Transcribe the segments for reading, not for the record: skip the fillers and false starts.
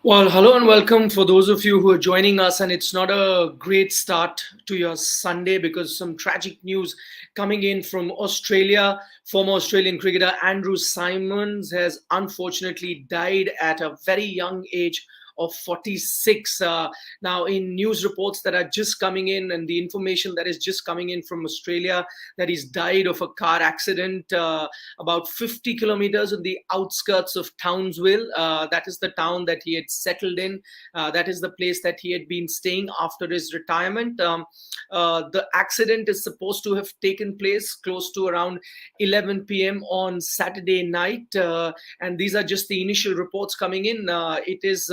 Well, hello and welcome for those of you who are joining us. And it's not a great start to your Sunday because some tragic news coming in from Australia. Former Australian cricketer Andrew Symonds has unfortunately died at a very young age of 46. Now, in news reports that are just coming in and the information that is just coming in from Australia, that he's died of a car accident about 50 kilometers on the outskirts of Townsville. That is the town that he had settled in. That is the place that he had been staying after his retirement. The accident is supposed to have taken place close to around 11 p.m. on Saturday night. And these are just the initial reports coming in. It is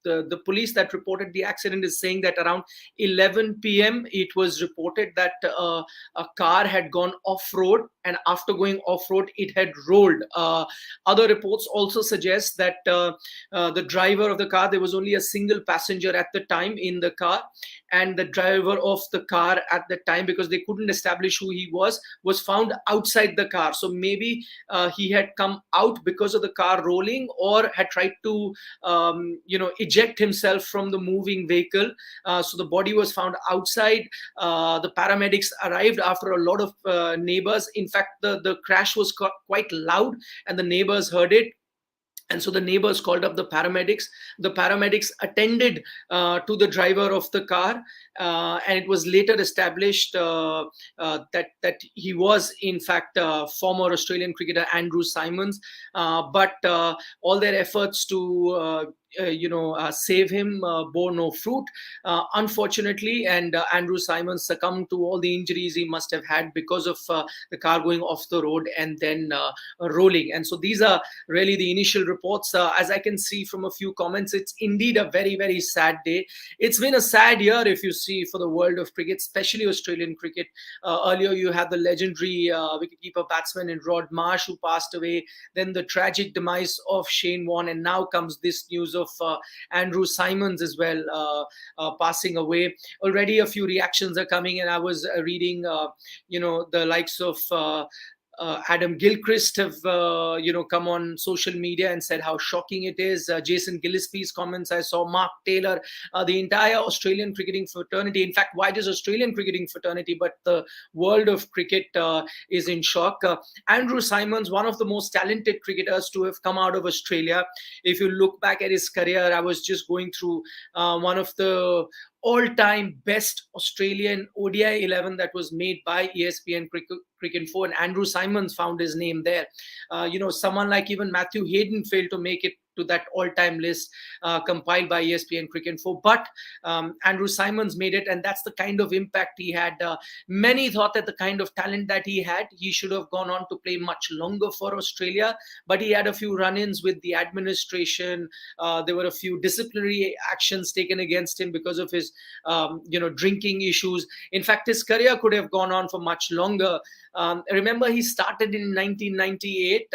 the police that reported the accident is saying that around 11 p.m. it was reported that a car had gone off road, and after going off road it had rolled. Other reports also suggest that the driver of the car, there was only a single passenger at the time in the car, and the driver of the car at the time, because they couldn't establish who he was found outside the car. So maybe he had come out because of the car rolling, or had tried to eject himself from the moving vehicle. So the body was found outside. The paramedics arrived after a lot of neighbors. In fact, the crash was quite loud, and the neighbors heard it. And so the neighbors called up the paramedics. The paramedics attended to the driver of the car, and it was later established that he was in fact former Australian cricketer Andrew Symonds. But all their efforts to save him bore no fruit, unfortunately. And Andrew Symonds succumbed to all the injuries he must have had because of the car going off the road and then rolling. And so these are really the initial reports. As I can see from a few comments, it's indeed a very, very sad day. It's been a sad year, if you see, for the world of cricket, especially Australian cricket. Earlier, you had the legendary wicketkeeper batsman in Rod Marsh, who passed away. Then the tragic demise of Shane Warne, and now comes this news of Andrew Symonds as well passing away. Already a few reactions are coming, and I was reading, the likes of Adam Gilchrist have come on social media and said how shocking it is. Jason Gillespie's comments, I saw Mark Taylor, the entire Australian cricketing fraternity. In fact, why just Australian cricketing fraternity, but the world of cricket is in shock. Andrew Symonds, one of the most talented cricketers to have come out of Australia. If you look back at his career, I was just going through one of the all-time best Australian ODI 11 that was made by ESPN Cricinfo, and Andrew Symonds found his name there. Someone like even Matthew Hayden failed to make it to that all-time list compiled by ESPN Cricinfo. But Andrew Symonds made it, and that's the kind of impact he had. Many thought that the kind of talent that he had, he should have gone on to play much longer for Australia, but he had a few run-ins with the administration. There were a few disciplinary actions taken against him because of his drinking issues. In fact, his career could have gone on for much longer. Remember, he started in 1998,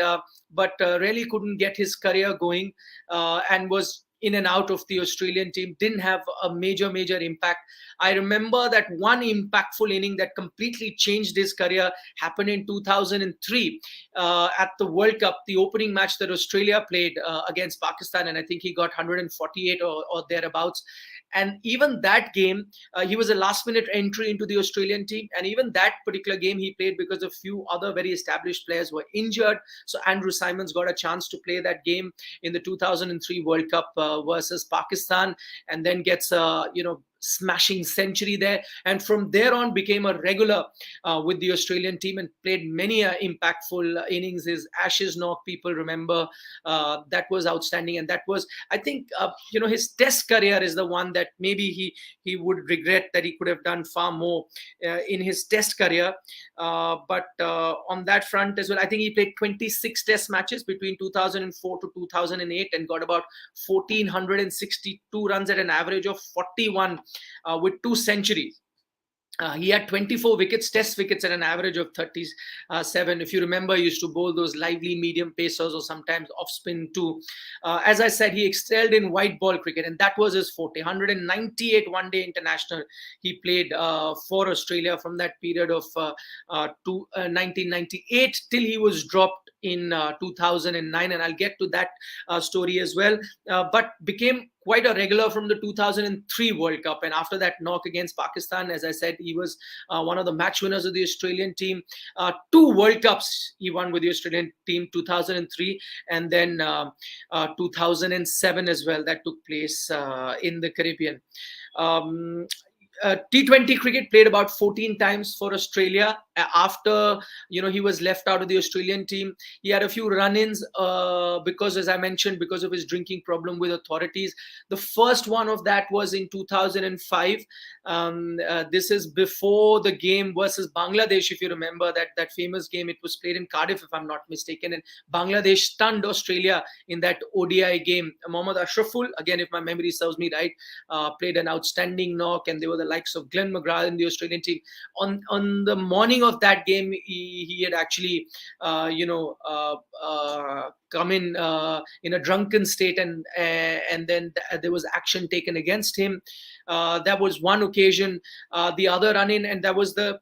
but really couldn't get his career going, and was in and out of the Australian team, didn't have a major impact. I remember that one impactful inning that completely changed his career happened in 2003 at the World Cup, the opening match that Australia played against Pakistan, and I think he got 148 or thereabouts. And even that game, he was a last-minute entry into the Australian team, and even that particular game he played because a few other very established players were injured. So Andrew Symonds got a chance to play that game in the 2003 World Cup versus Pakistan, and then gets smashing century there, and from there on became a regular with the Australian team and played many impactful innings. His Ashes knock, people remember, that was outstanding. And that was, I think, his test career is the one that maybe he would regret that he could have done far more in his test career. But on that front as well, I think he played 26 test matches between 2004 to 2008 and got about 1,462 runs at an average of 41 with 2 centuries. He had 24 wickets, test wickets, at an average of 37. If you remember, he used to bowl those lively medium pacers or sometimes off spin too. As I said, he excelled in white ball cricket, and that was his forte. 198 one-day international he played for Australia from that period of 1998 till he was dropped in 2009, and I'll get to that story as well. But became quite a regular from the 2003 World Cup. And after that knock against Pakistan, as I said, he was one of the match winners of the Australian team. Two World Cups he won with the Australian team, 2003 and then 2007 as well. That took place in the Caribbean. T20 cricket, played about 14 times for Australia. After he was left out of the Australian team, he had a few run-ins because, as I mentioned, because of his drinking problem with authorities. The first one of that was in 2005. This is before the game versus Bangladesh. If you remember that famous game, it was played in Cardiff, if I'm not mistaken, and Bangladesh stunned Australia in that ODI game. Mohammad Ashraful, again, if my memory serves me right, played an outstanding knock, and they were the likes of Glenn McGrath in the Australian team. On the morning of that game, he had actually come in a drunken state, and then there was action taken against him. That was one occasion. The other run-in, and that was the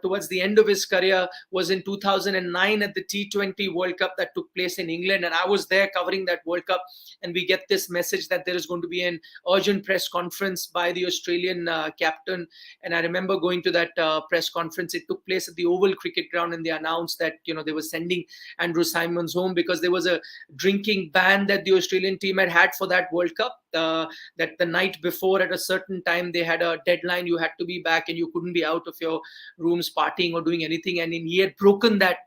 towards the end of his career, was in 2009 at the T20 World Cup that took place in England, and I was there covering that World Cup, and we get this message that there is going to be an urgent press conference by the Australian captain. And I remember going to that press conference. It took place at the Oval Cricket Ground, and they announced that they were sending Andrew Symonds home because there was a drinking ban that the Australian team had for that World Cup. That the night before, at a certain time, they had a deadline. You had to be back, and you couldn't be out of your rooms partying or doing anything. And he had broken that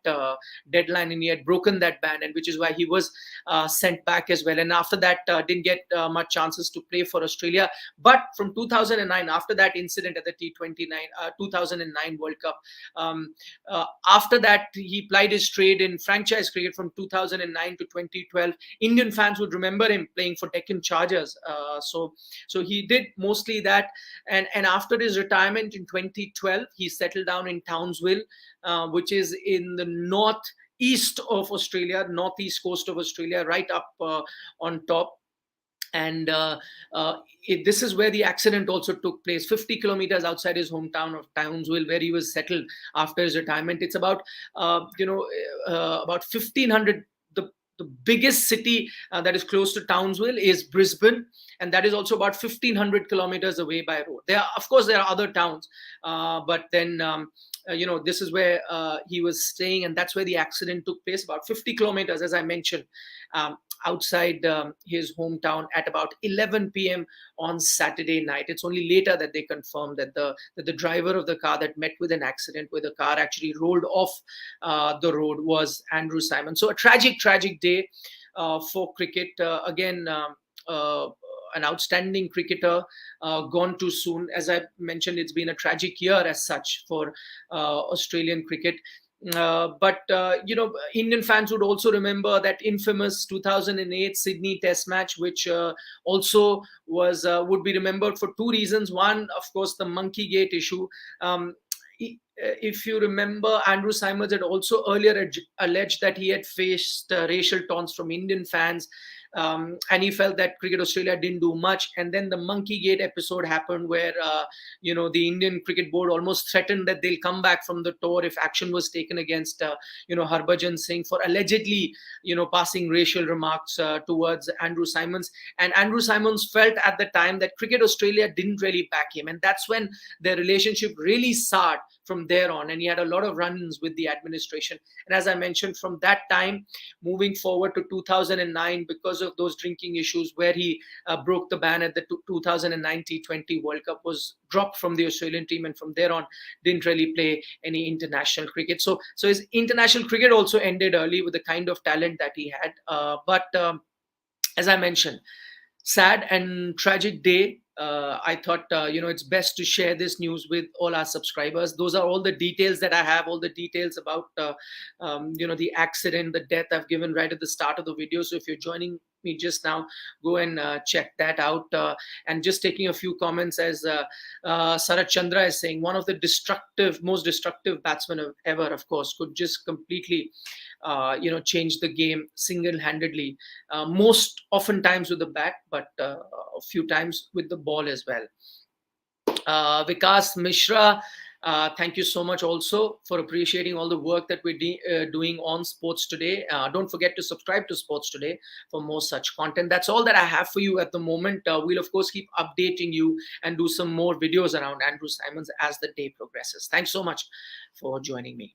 deadline, and he had broken that ban, and which is why he was sent back as well. And after that, didn't get much chances to play for Australia. But from 2009, after that incident at the 2009 World Cup, after that, he plied his trade in franchise cricket from 2009 to 2012. Indian fans would remember him playing for Deccan Chargers. So he did mostly that, and after his retirement in 2012, he settled down in Townsville, which is in the northeast of Australia, northeast coast of Australia, right up on top. And this is where the accident also took place, 50 kilometers outside his hometown of Townsville, where he was settled after his retirement. It's about about 1,500. The biggest city that is close to Townsville is Brisbane, and that is also about 1,500 kilometers away by road. Of course, there are other towns, but then this is where he was staying, and that's where the accident took place, about 50 kilometers, as I mentioned, outside his hometown at about 11 p.m. on Saturday night. It's only later that they confirmed that the driver of the car that met with an accident, where the car actually rolled off the road, was Andrew Symonds. So a tragic day for cricket. Again, an outstanding cricketer, gone too soon. As I mentioned, it's been a tragic year as such for Australian cricket. But Indian fans would also remember that infamous 2008 Sydney Test match, which also was would be remembered for two reasons. One, of course, the Monkey Gate issue. If you remember, Andrew Symonds had also earlier alleged that he had faced racial taunts from Indian fans. And he felt that Cricket Australia didn't do much. And then the Monkey Gate episode happened, where the Indian Cricket Board almost threatened that they'll come back from the tour if action was taken against Harbhajan Singh for allegedly passing racial remarks towards Andrew Symonds. And Andrew Symonds felt at the time that Cricket Australia didn't really back him, and that's when their relationship really soured from there on, and he had a lot of run-ins with the administration. And as I mentioned, from that time moving forward to 2009, because of those drinking issues, where he broke the ban at the 2009 T20 World Cup, was dropped from the Australian team, and from there on didn't really play any international cricket. So his international cricket also ended early with the kind of talent that he had. But as I mentioned, sad and tragic day. I thought it's best to share this news with all our subscribers. Those are all the details that I have, all the details about the accident, the death, I've given right at the start of the video. So if you're joining me just now. Go and check that out. And just taking a few comments, as Sarat Chandra is saying, one of the most destructive batsmen ever, of course, could just completely change the game single-handedly, most oftentimes with the bat, but a few times with the ball as well. Vikas Mishra, thank you so much also for appreciating all the work that we're doing on Sports Today. Don't forget to subscribe to Sports Today for more such content. That's all that I have for you at the moment. We'll, of course, keep updating you and do some more videos around Andrew Symonds as the day progresses. Thanks so much for joining me.